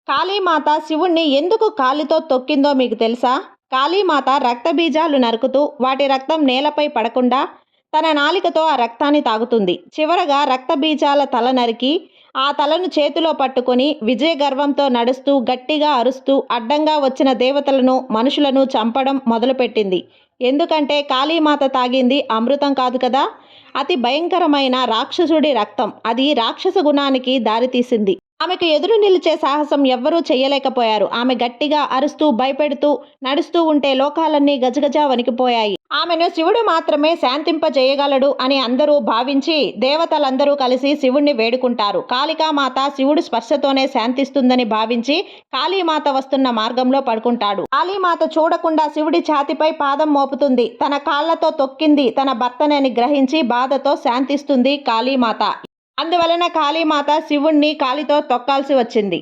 కాళీమాత శివుణ్ణి ఎందుకు కాలితో తొక్కిందో మీకు తెలుసా? కాళీమాత రక్తబీజాలు నరుకుతూ వాటి రక్తం నేలపై పడకుండా తన నాలికతో ఆ రక్తాన్ని తాగుతుంది. చివరగా రక్తబీజాల తల నరికి ఆ తలను చేతిలో పట్టుకొని విజయగర్వంతో నడుస్తూ గట్టిగా అరుస్తూ అడ్డంగా వచ్చిన దేవతలను మనుషులను చంపడం మొదలుపెట్టింది. ఎందుకంటే కాళీమాత తాగింది అమృతం కాదు కదా, అతి భయంకరమైన రాక్షసుడి రక్తం. అది రాక్షస గుణానికి దారితీసింది. ఆమెకు ఎదురు నిలిచే సాహసం ఎవ్వరూ చెయ్యలేకపోయారు. ఆమె గట్టిగా అరుస్తూ భయపెడుతూ నడుస్తూ ఉంటే లోకాలన్నీ గజగజ వణికిపోయాయి. ఆమెను శివుడు మాత్రమే శాంతింపజేయగలడు అని అందరూ భావించి దేవతలందరూ కలిసి శివుణ్ణి వేడుకుంటారు. కాళికామాత శివుడు స్పర్శతోనే శాంతిస్తుందని భావించి కాళీమాత వస్తున్న మార్గంలో పడుకుంటాడు. కాళీమాత చూడకుండా శివుడి ఛాతిపై పాదం మోపుతుంది. తన కాళ్లతో తొక్కింది తన భర్తనని గ్రహించి బాధతో శాంతిస్తుంది కాళీమాత. అందువలన కాళీమాత శివుణ్ణి కాలితో తొక్కాల్సి వచ్చింది.